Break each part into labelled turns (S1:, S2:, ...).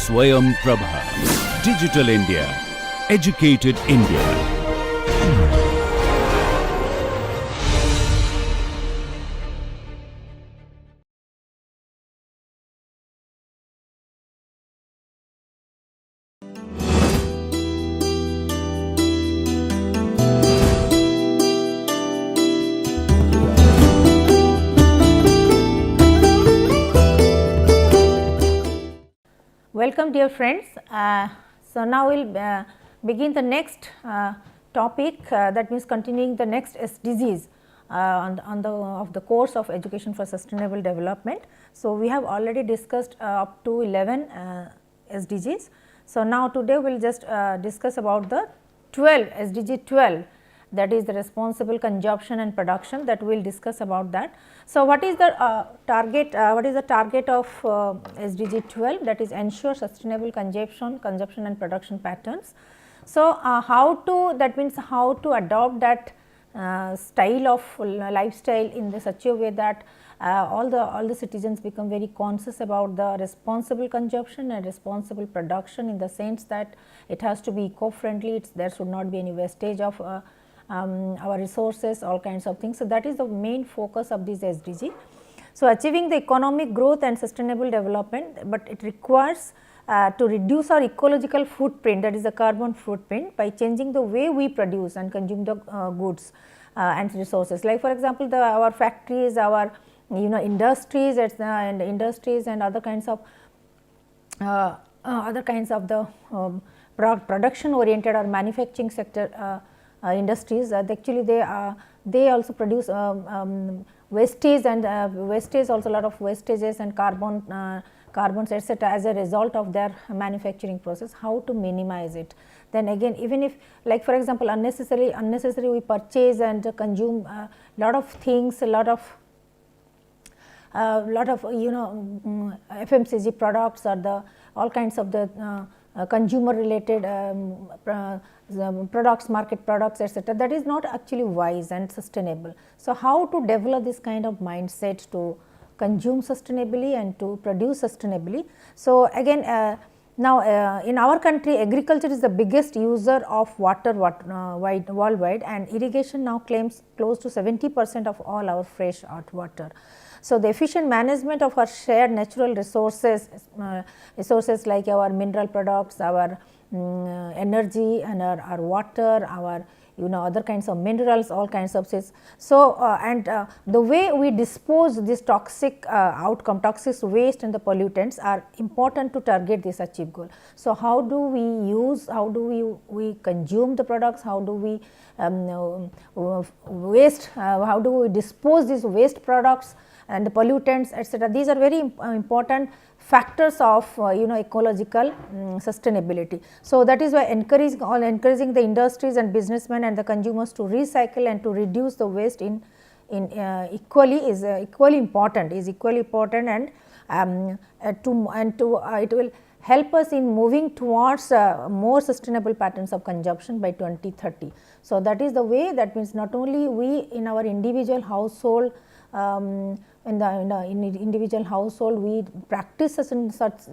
S1: Swayam Prabha. Digital India. Educated India.
S2: Welcome dear friends. So now we will begin the next topic, that means continuing the next SDGs of the course of Education for Sustainable Development. So we have already discussed up to 11 SDGs. So now today we will just discuss about the 12 SDG 12, that is the responsible consumption and production, that we will discuss about that. So what is the target? What is the target of SDG 12? That is ensure sustainable consumption and production patterns. So how to, that means how to adopt that style of lifestyle in such a way that all the citizens become very conscious about the responsible consumption and responsible production, in the sense that it has to be eco-friendly. There should not be any wastage of our resources, all kinds of things. So that is the main focus of this SDG. So achieving the economic growth and sustainable development, but it requires to reduce our ecological footprint, that is the carbon footprint, by changing the way we produce and consume the goods and resources. Like for example, our factories, our industries and other kinds of the production oriented or manufacturing sector industries, actually they also produce wastage, and wastage also, a lot of wastages and carbons etc. as a result of their manufacturing process. How to minimize it? Then again, even if, like for example, unnecessary we purchase and consume lot of things, a lot of FMCG products, or the all kinds of the consumer related products, market products etc., that is not actually wise and sustainable. So how to develop this kind of mindset to consume sustainably and to produce sustainably? So again, now in our country, agriculture is the biggest user of water worldwide, and irrigation now claims close to 70% of all our fresh water. So the efficient management of our shared natural resources, like our mineral products, our energy, and our water, our other kinds of minerals, all kinds of things. So and the way we dispose this toxic toxic waste and the pollutants are important to target this achieve goal. So how do we use, how do we consume the products, how do we waste, how do we dispose these waste products and the pollutants etc. These are very important factors of ecological sustainability. So that is why encouraging the industries and businessmen and the consumers to recycle and to reduce the waste equally important, and it will help us in moving towards more sustainable patterns of consumption by 2030. So that is the way, that means not only we in our individual household, in individual household we practice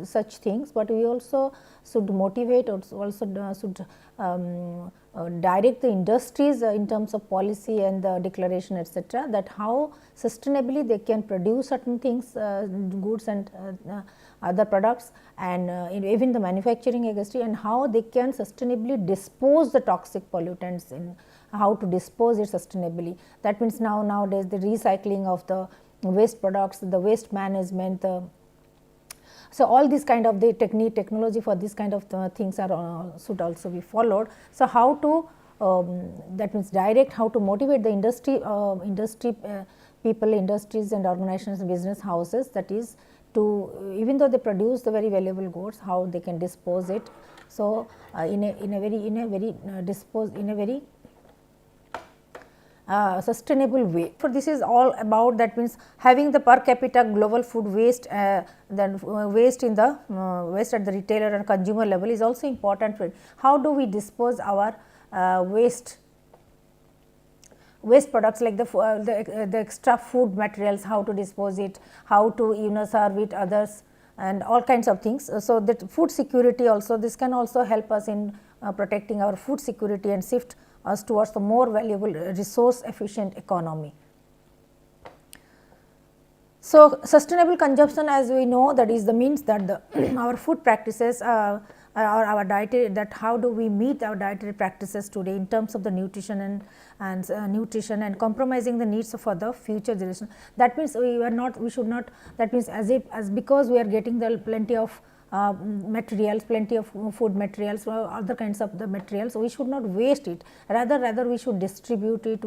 S2: such things, but we also should motivate, also should direct the industries in terms of policy and the declaration etc., that how sustainably they can produce certain things, goods and other products, and even the manufacturing industry, and how they can sustainably dispose the toxic pollutants, in how to dispose it sustainably. That means nowadays the recycling of the waste products, the waste management, so all these kind of the technology for this kind of things are should also be followed. So how to that means direct, how to motivate the industry people, industries and organizations and business houses, that is to, even though they produce the very valuable goods, how they can dispose it. So in a very sustainable way. For this is all about, that means having the per capita global food waste, then waste in the waste at the retailer and consumer level is also important. For how do we dispose our waste products, like the extra food materials, how to dispose it, how to serve it others, and all kinds of things. So, that food security also, this can also help us in protecting our food security and shift us towards the more valuable resource efficient economy. So, sustainable consumption, as we know, that is the means that the our food practices or our dietary, that how do we meet our dietary practices today in terms of the nutrition and nutrition and compromising the needs for the future generation. That means we should not, that means as because we are getting the plenty of materials, plenty of food materials or other kinds of the materials, we should not waste it, rather we should distribute it,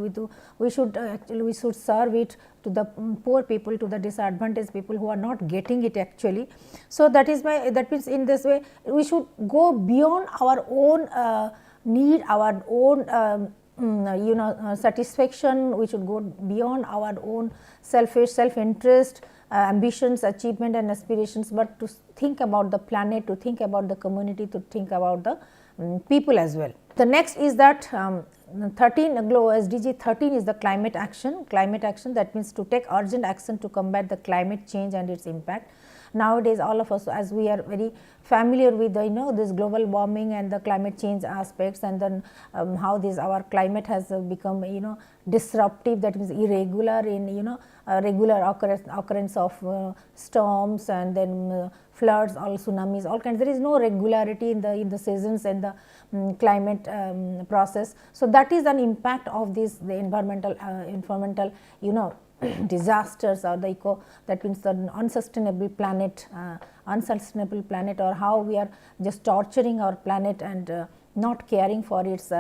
S2: we should actually we should serve it to the poor people, to the disadvantaged people who are not getting it actually. So, that is why, that means in this way we should go beyond our own need, our own satisfaction, we should go beyond our own selfish self-interest, ambitions, achievement and aspirations, but to think about the planet, to think about the community, to think about the people as well. The next is that 13 SDG 13 is the climate action. Climate action, that means to take urgent action to combat the climate change and its impact. Nowadays, all of us, as we are very familiar with the this global warming and the climate change aspects, and then how this our climate has become disruptive, that means irregular in regular occurrence of storms and then floods, all tsunamis, all kinds. There is no regularity in the seasons and the climate process. So, that is an impact of the environmental disasters or the that means the unsustainable planet, or how we are just torturing our planet and not caring for its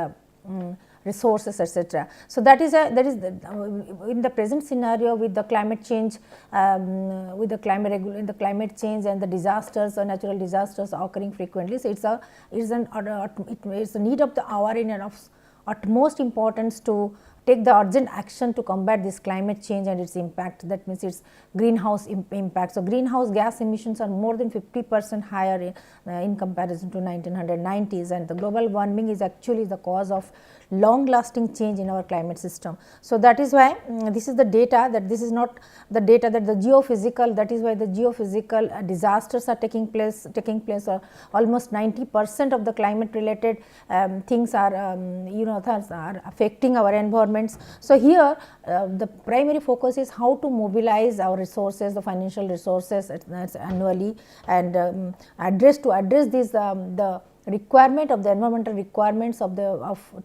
S2: resources, etc. So, that is in the present scenario with the climate change, with the climate change and the disasters or natural disasters occurring frequently. So, it's a need of the hour and of utmost importance to take the urgent action to combat this climate change and its impact, that means its greenhouse impact. So, greenhouse gas emissions are more than 50% higher in comparison to 1990s, and the global warming is actually the cause of long lasting change in our climate system. So, that is why this is the data, that this is not the data that the geophysical, that is why the geophysical disasters are taking place or almost 90% of the climate related things are are affecting our environments. So, here the primary focus is how to mobilize our resources, the financial resources annually, and address these the requirement of the environmental requirements of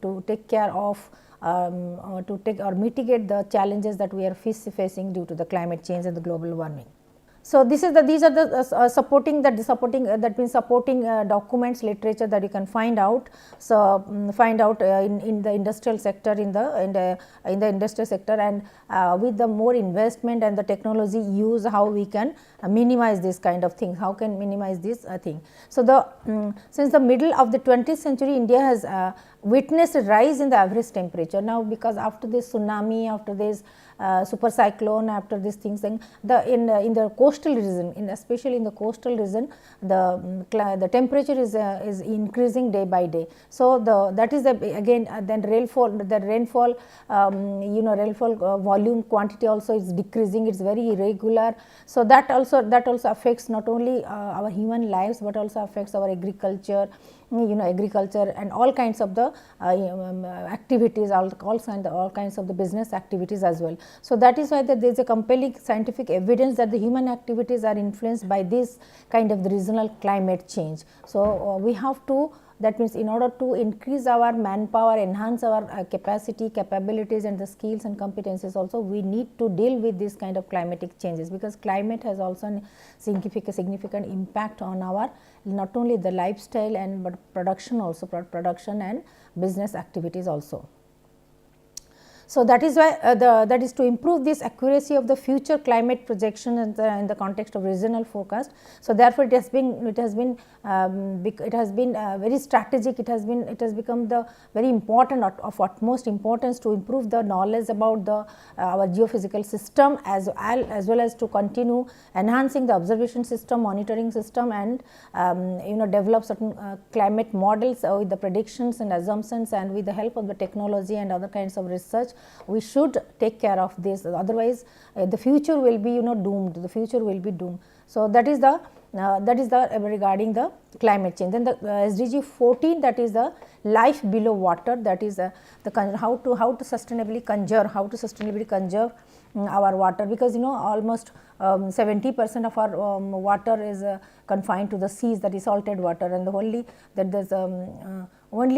S2: to take care of or mitigate the challenges that we are facing due to the climate change and the global warming. So, these are the supporting that means supporting documents, literature that you can find out. So, in the industrial sector, in the industrial sector, and with the more investment and the technology use, how we can minimize this kind of thing, how can minimize this thing. So, since the middle of the 20th century, India has witnessed a rise in the average temperature. Now, because after this tsunami, after this super cyclone, after these things, in the coastal region, especially in the coastal region, the temperature is increasing day by day. So, that is again then rainfall volume quantity also is decreasing, it is very irregular. So, that also affects not only our human lives, but also affects our agriculture, agriculture and all kinds of the activities, all kinds of the business activities as well. So, that is why there is a compelling scientific evidence that the human activities are influenced by this kind of the regional climate change. So, we have to, that means in order to increase our manpower, enhance our capacity, capabilities and the skills and competencies also, we need to deal with this kind of climatic changes, because climate has also a significant impact on our not only the lifestyle and but production also, production and business activities also. So, that is why that is to improve this accuracy of the future climate projection in the context of regional forecast. So, therefore, it has been very strategic. It has become the very important of utmost importance to improve the knowledge about our geophysical system as well as to continue enhancing the observation system, monitoring system, and develop certain climate models with the predictions and assumptions, and with the help of the technology and other kinds of research, we should take care of this, otherwise the future will be doomed, the future will be doomed. So, that is the regarding the climate change. Then the SDG 14, that is the life below water, that is the how to sustainably conserve, our water, because almost 70% of our water is confined to the seas, that is salted water, and only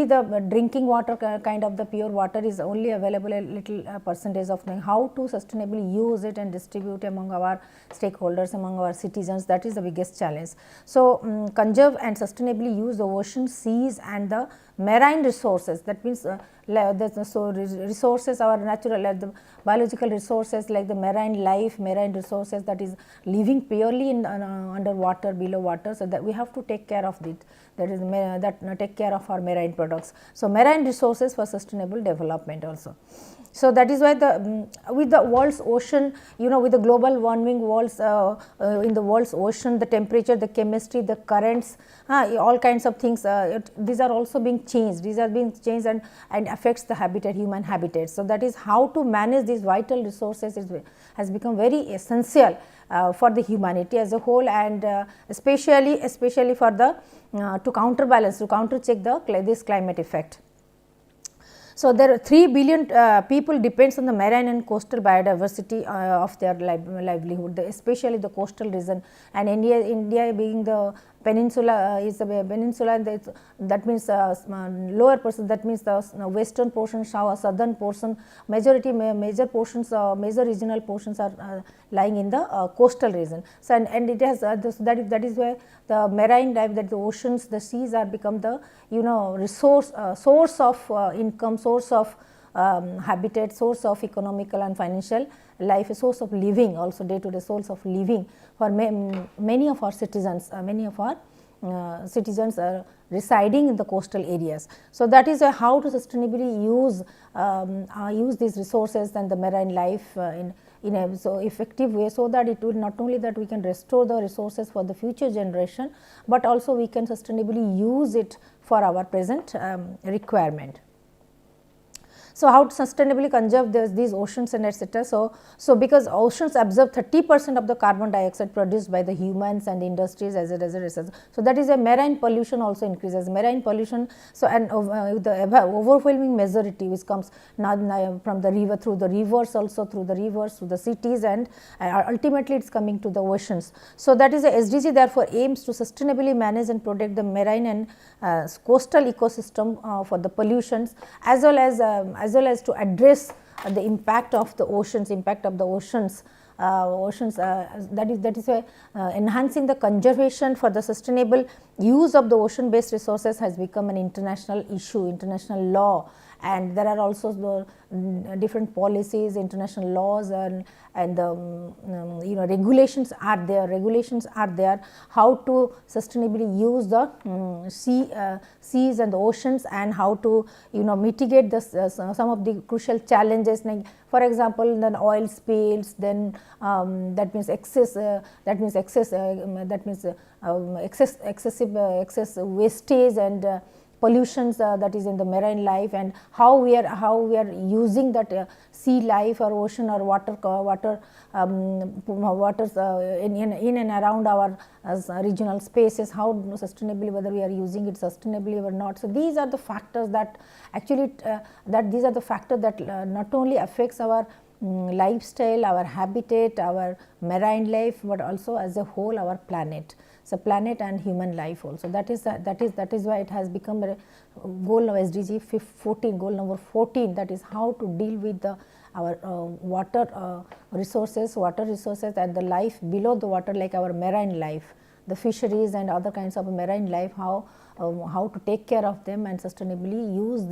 S2: the drinking water kind of the pure water is only available, a little percentage of thing. How to sustainably use it and distribute among our stakeholders, among our citizens, that is the biggest challenge. So, conserve and sustainably use the ocean, seas and the marine resources, that means resources, our natural the biological resources like the marine life, marine resources, that is living purely in underwater, below water. So, that we have to take care of it, that is take care of our marine products. So, marine resources for sustainable development also. So, that is why with the world's ocean, with the global warming worlds in the world's ocean, the temperature, the chemistry, the currents, all kinds of things, these are also being changed, and affects the habitat, human habitat. So, that is how to manage these vital resources has become very essential for the humanity as a whole, and especially for the to counterbalance, to countercheck this climate effect. So, there are 3 billion people depends on the marine and coastal biodiversity of their livelihood, especially the coastal region, and India being the peninsula is a peninsula, and that means lower portion, that means the western portion, southern portion, major portions, major regional portions are lying in the coastal region. So, and it has that is where the marine life, that the oceans, the seas are become the source of income, source of habitat, source of economical and financial life, a source of living, also day to day source of living for many of our citizens, are residing in the coastal areas. So, that is how to sustainably use these resources and the marine life in a so effective way, so that it will not only that we can restore the resources for the future generation, but also we can sustainably use it for our present requirement. So, how to sustainably conserve these oceans and etc. So, because oceans absorb 30% of the carbon dioxide produced by the humans and industries as a result. So, that is a marine pollution also increases, marine pollution. So, and the overwhelming majority which comes now from the river, through the rivers, also through the cities, and ultimately it is coming to the oceans. So, that is a SDG therefore aims to sustainably manage and protect the marine and coastal ecosystem for the pollutions, as well as to address the impact of the oceans, that is why enhancing the conservation for the sustainable use of the ocean based resources has become an international issue, international law, and there are also the different policies, international laws, and regulations are there how to sustainably use the seas and the oceans, and how to mitigate some of the crucial challenges, like for example then oil spills, then that means excessive wastage and pollutions that is in the marine life, and how we are using that sea life or ocean or waters in and around our regional spaces, how sustainably, whether we are using it sustainably or not. So, these are the factors that actually not only affects our lifestyle, our habitat, our marine life, but also as a whole our planet. So, planet and human life also, that is why it has become a goal of SDG 14, goal number 14, that is how to deal with our water resources and the life below the water, like our marine life, the fisheries and other kinds of marine life, how to take care of them and sustainably use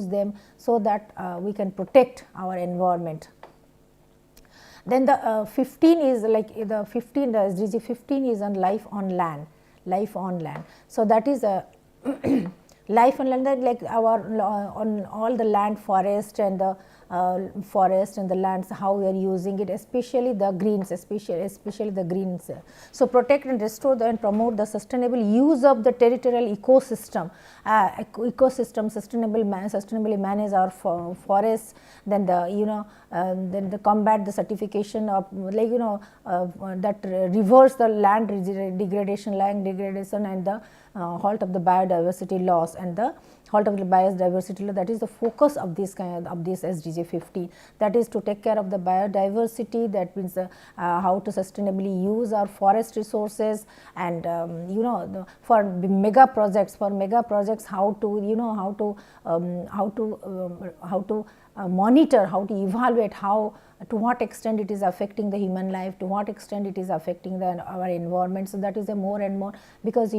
S2: them, so that we can protect our environment. Then the 15 is like the SDG 15 is on life on land. So, that is a life on land, like our on all the land, forest and the forest and the lands, how we are using it, especially the greens, especially the greens. So, protect and restore and promote the sustainable use of the territorial ecosystem, sustainably manage our forests, then the then the combat the certification of that reverse the land degradation and the halt of the biodiversity loss and the halt of the biodiversity loss. That is the focus of this SDG 15, that is to take care of the biodiversity, that means how to sustainably use our forest resources, and for mega projects how to monitor, how to evaluate to what extent it is affecting the human life, to what extent it is affecting our environment. So, that is a more and more, because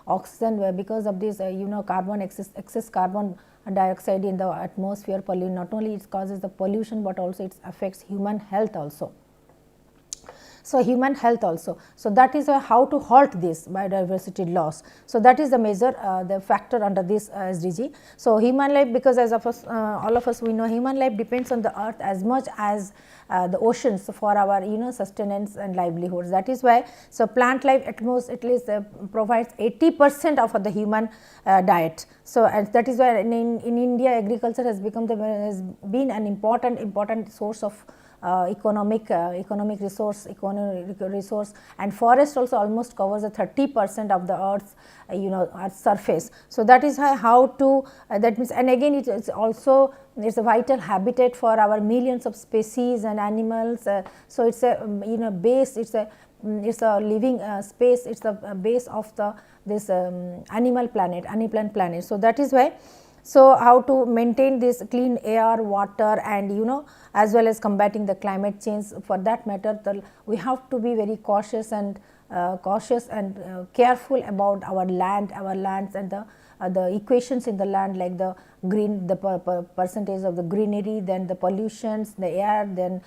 S2: oxygen, because of this carbon excess carbon dioxide in the atmosphere pollute, not only it causes the pollution, but also it affects human health also. So, human health also. So, that is how to halt this biodiversity loss. So, that is the measure, the factor under this SDG. So, human life, because as of us, all of us we know, human life depends on the earth as much as the oceans for our sustenance and livelihoods. That is why, so plant life at least provides 80% of the human diet. So, and that is why in India agriculture has been an important source of economic resource, and forest also almost covers 30% of the earth's earth's surface. So, that is how to that means, and again it is also it's a vital habitat for our millions of species and animals. So, it's a base, it's a living space, it's the base of this animal planet. So, that is why. So, how to maintain this clean air, water, and as well as combating the climate change. For that matter, we have to be very cautious and careful about our lands and the equations in the land, like the percentage of the greenery, then the pollutions, the air, then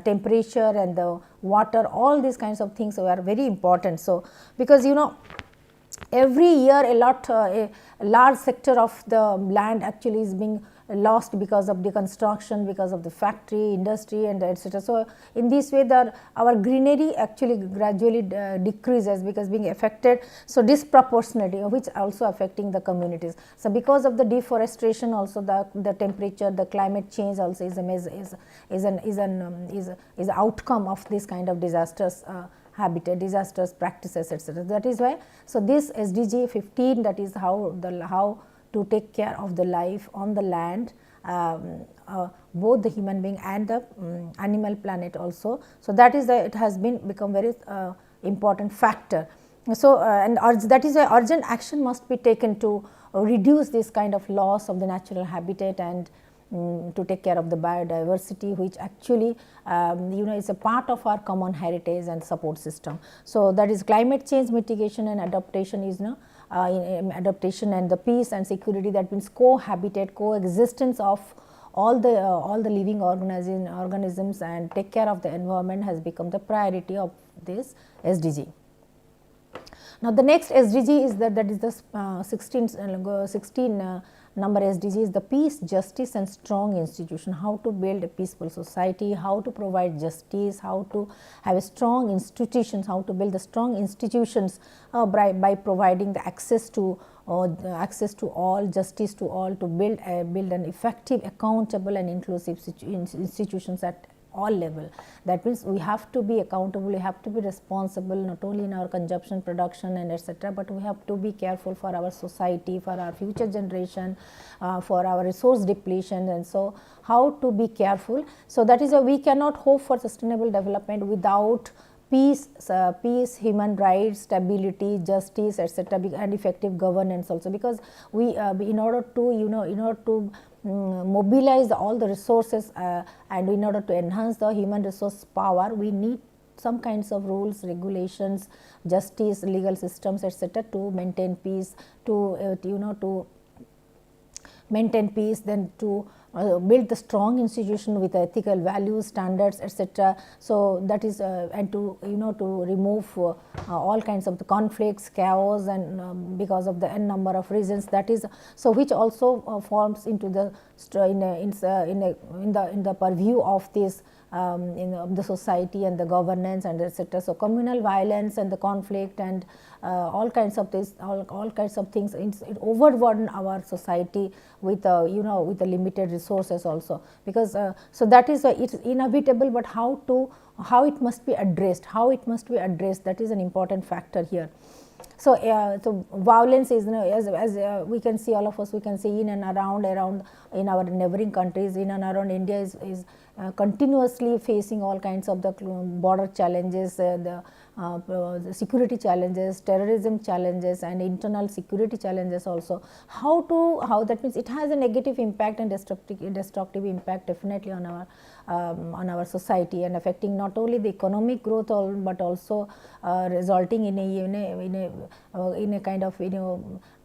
S2: temperature and the water, all these kinds of things are very important. So, because every year a large sector of the land actually is being lost because of deconstruction, because of the factory, industry, and etc. So, in this way our greenery actually gradually decreases, because being affected, so disproportionately, which also affecting the communities. So, because of the deforestation also, the temperature, the climate change also is an outcome of this kind of disastrous disastrous practices, etc. That is why, so this SDG 15, that is how to take care of the life on the land, both the human being and the animal planet also. So, that is it has become very important factor. So, and that is why urgent action must be taken to reduce this kind of loss of the natural habitat, and to take care of the biodiversity, which actually is a part of our common heritage and support system. So, that is climate change mitigation and adaptation is adaptation and the peace and security, that means coexistence of all the living organisms and take care of the environment has become the priority of this SDG. Now, the next SDG is that is the 16 number SDG is the peace, justice and strong institution. How to build a peaceful society, how to provide justice, how to have a strong institutions, how to build the strong institutions by providing the access to all, justice to all, to build an effective, accountable and inclusive institutions at all level. That means, we have to be accountable, we have to be responsible, not only in our consumption, production and etc., but we have to be careful for our society, for our future generation, for our resource depletion, and so how to be careful. So, that is why we cannot hope for sustainable development without peace, human rights, stability, justice, etc., and effective governance also, because we in order to mobilize all the resources and in order to enhance the human resource power, we need some kinds of rules, regulations, justice, legal systems, etc., to maintain peace, to maintain peace, then to build the strong institution with ethical values, standards, etc. So that is and to to remove all kinds of the conflicts, chaos, and because of the n number of reasons, that is so which also forms into the in the purview of this in the society and the governance and etc. So communal violence and the conflict and all kinds of this, all kinds of things, it overburden our society with with the limited resources also, because so that is it's inevitable, but how it must be addressed, that is an important factor here. So, so violence is, as we can see, all of us, we can see in and around in our neighboring countries, in and around India is continuously facing all kinds of the border challenges, the security challenges, terrorism challenges, and internal security challenges also. How that means it has a negative impact and destructive impact definitely on our society, and affecting not only the economic growth but also resulting in a kind of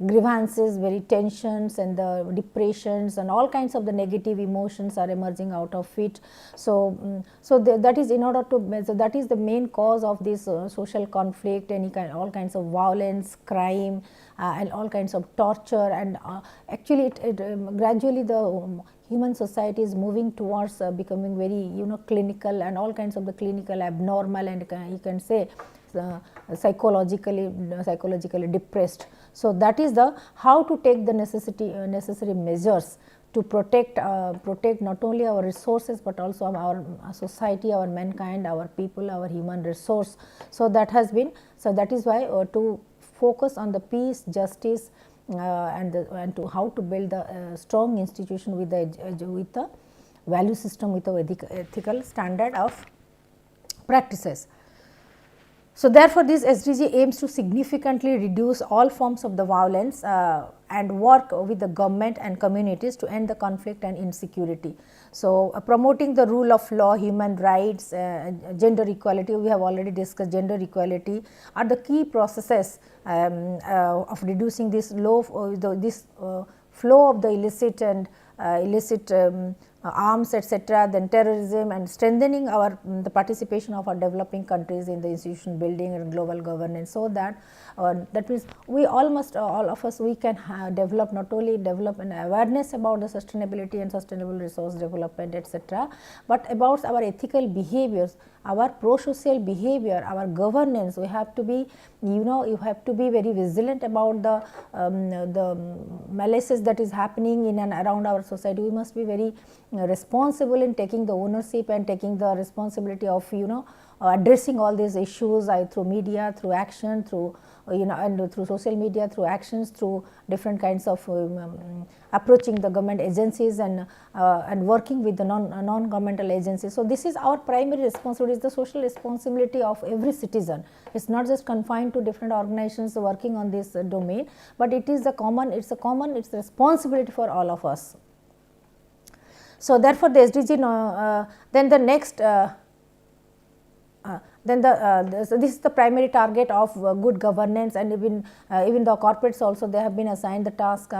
S2: grievances, very tensions and the depressions and all kinds of the negative emotions are emerging out of it. So, that is in order to, so that is the main cause of this social conflict, all kinds of violence, crime, and all kinds of torture, and actually gradually the human society is moving towards becoming very clinical, and all kinds of the clinical abnormal, and you can say psychologically depressed. So that is the how to take the necessary measures to protect not only our resources but also our society, our mankind, our people, our human resource. So that has been, so that is why to focus on the peace, justice, and to how to build the strong institution with the value system, with the ethical standard of practices. So therefore, this SDG aims to significantly reduce all forms of the violence and work with the government and communities to end the conflict and insecurity. So promoting the rule of law, human rights, gender equality, we have already discussed gender equality, are the key processes of reducing this flow of the illicit and illicit arms, etc., then terrorism, and strengthening the participation of our developing countries in the institution building and global governance. So that that means we all of us, we can develop, not only develop an awareness about the sustainability and sustainable resource development, etc., but about our ethical behaviors, our pro-social behavior, our governance. We have to be, you have to be very vigilant about the malaces that is happening in and around our society. We must be very responsible in taking the ownership and taking the responsibility of addressing all these issues through media, through action, through and through social media, through actions, through different kinds of approaching the government agencies and working with the non-governmental agencies. So this is our primary responsibility, is the social responsibility of every citizen. It's not just confined to different organizations working on this domain, but it is it's a responsibility for all of us. So therefore, the SDG, then the next so this is the primary target of good governance, and even the corporates also, they have been assigned the task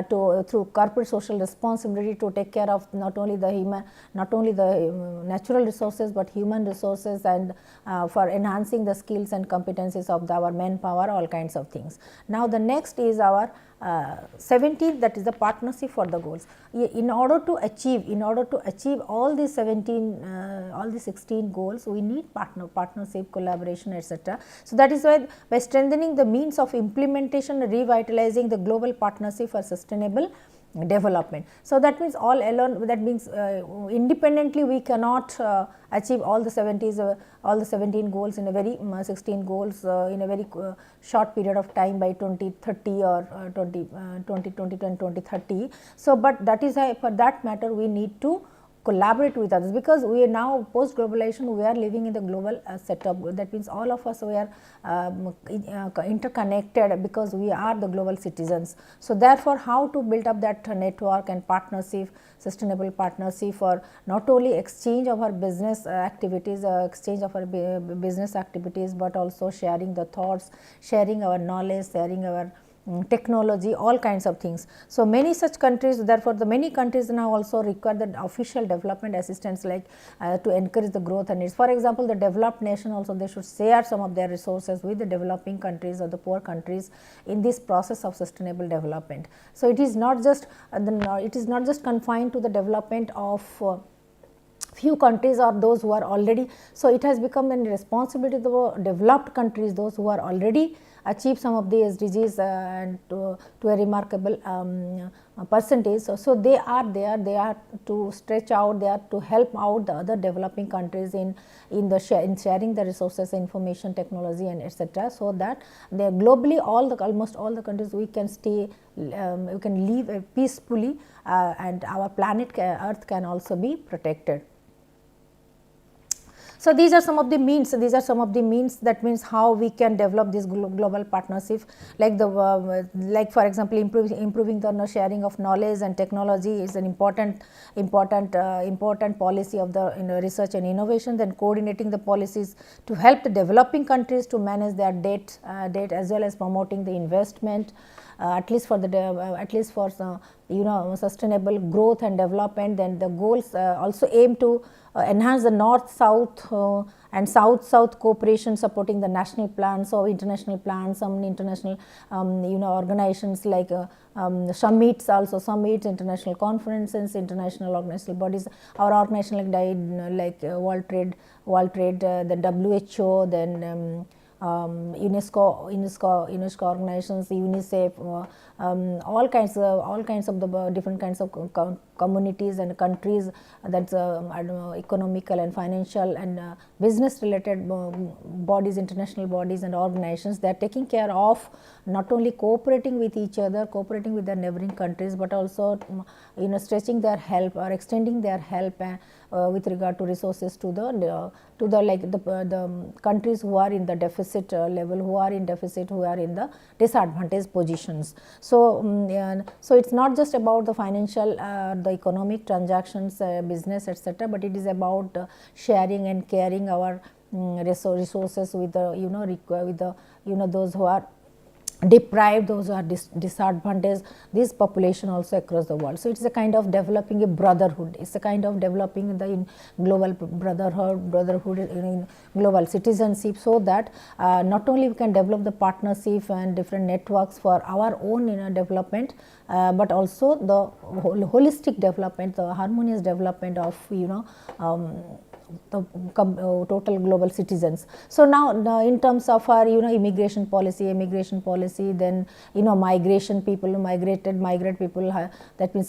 S2: through corporate social responsibility to take care of not only the natural resources but human resources, and for enhancing the skills and competencies of our manpower, all kinds of things. Now the next is our 17th, that is the partnership for the goals. In order to achieve all these 16 goals, we need partnership, collaboration, etc. So that is why, by strengthening the means of implementation, revitalizing the global partnership for sustainable development. So that means all alone, that means independently we cannot achieve all the 17 goals in a very 16 goals in a very short period of time by 2030 or 2020 and 2030. So but that is why, for that matter, we need to collaborate with others, because we are now post globalization, we are living in the global setup. That means all of us, we are interconnected, because we are the global citizens. So therefore, how to build up that network and partnership, sustainable partnership, for not only exchange of our business activities, but also sharing the thoughts, sharing our knowledge, sharing our technology, all kinds of things. So, many such countries, therefore, the many countries now also require the official development assistance, like to encourage the growth and needs. For example, the developed nation also, they should share some of their resources with the developing countries or the poor countries in this process of sustainable development. So, it is not just confined to the development of few countries or those who are already. So, it has become a responsibility of the developed countries, those who are already achieve some of the SDGs and to a remarkable percentage. So, they are to stretch out, they are to help out the other developing countries in sharing the resources, information technology and etc. So, that they globally almost all the countries we can stay, we can live peacefully and our planet earth can also be protected. So, these are some of the means, that means how we can develop this global partnership, like like for example, improving the sharing of knowledge and technology is an important policy of the research and innovation. Then coordinating the policies to help the developing countries to manage their debt as well as promoting the investment, at least for sustainable growth and development. Then the goals also aim to enhance the north-south and south-south cooperation, supporting the national plans or international plans, some international organizations like summits, international conferences, international organizational bodies, our organization like World Trade, the WHO, then UNESCO organizations, UNICEF, all kinds of the different kinds of communities and countries, that's I don't know, economical and financial and business related bodies, international bodies and organizations. They are taking care of not only cooperating with each other, cooperating with their neighboring countries, but also stretching their help or extending their help with regard to resources to the countries who are in the deficit level, who are in the disadvantaged positions. So, so it's not just about the financial, the economic transactions, business, etc., but it is about sharing and caring our resources with the those who are deprived, those who are disadvantaged, this population also across the world. So, it is a kind of developing a brotherhood, it is a kind of developing the global brotherhood in global citizenship, so that not only we can develop the partnership and different networks for our own development, but also the holistic development, the harmonious development of the total global citizens. So, now in terms of our immigration policy, then migration, migrate people, that means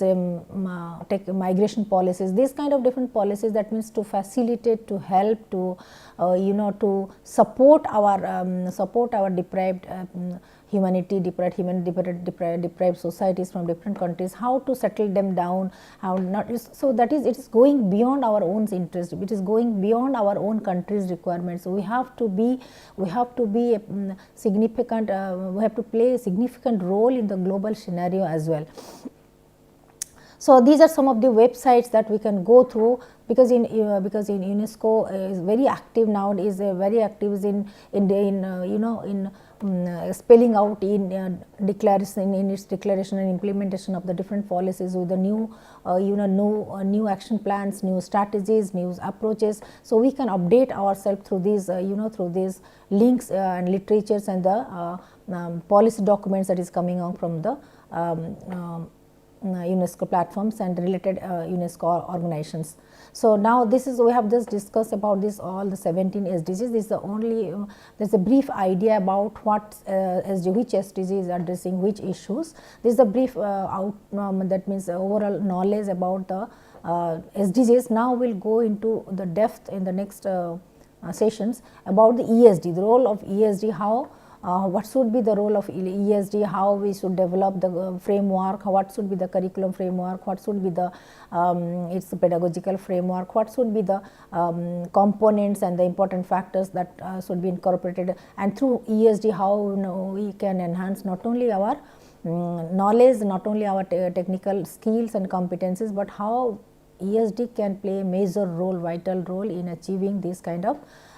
S2: take migration policies, these kind of different policies, that means to facilitate, to help, to to support our deprived deprived societies from different countries, how to settle them down, how not. So, that is, it is going beyond our own interest, it is going beyond our own country's requirements. So, we have to be significant, we have to play a significant role in the global scenario as well. So, these are some of the websites that we can go through, because in UNESCO is very active nowadays, very active in spelling out in declaration, in its declaration and implementation of the different policies with the new new action plans, new strategies, new approaches. So, we can update ourselves through these through these links and literatures and the policy documents that is coming out from the UNESCO platforms and related UNESCO organizations. So, now this is, we have just discussed about this all the 17 SDGs. This is the only there is a brief idea about what which SDG is addressing which issues. This is a brief that means overall knowledge about the SDGs. Now, we will go into the depth in the next sessions about the ESD, the role of ESD, how what should be the role of ESD, how we should develop the framework, what should be the curriculum framework, what should be the its pedagogical framework, what should be the components and the important factors that should be incorporated, and through ESD how we can enhance not only our knowledge, not only our technical skills and competencies, but how ESD can play a major role, vital role in achieving this kind of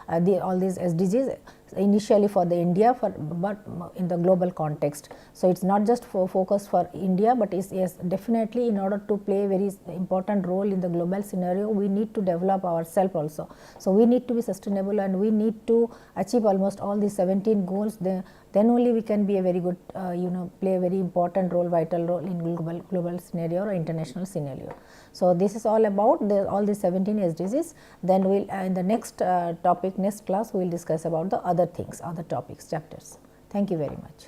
S2: all these SDGs initially for the India, but in the global context. So, it is not just focused for India, but is yes, definitely in order to play a very important role in the global scenario, we need to develop ourselves also. So, we need to be sustainable and we need to achieve almost all these 17 goals, then only we can be a very good play a very important role, vital role in global scenario or international scenario. So, this is all about all the 17 SDGs. Then we will in the next topic, next class we will discuss about the other things, other topics, chapters. Thank you very much.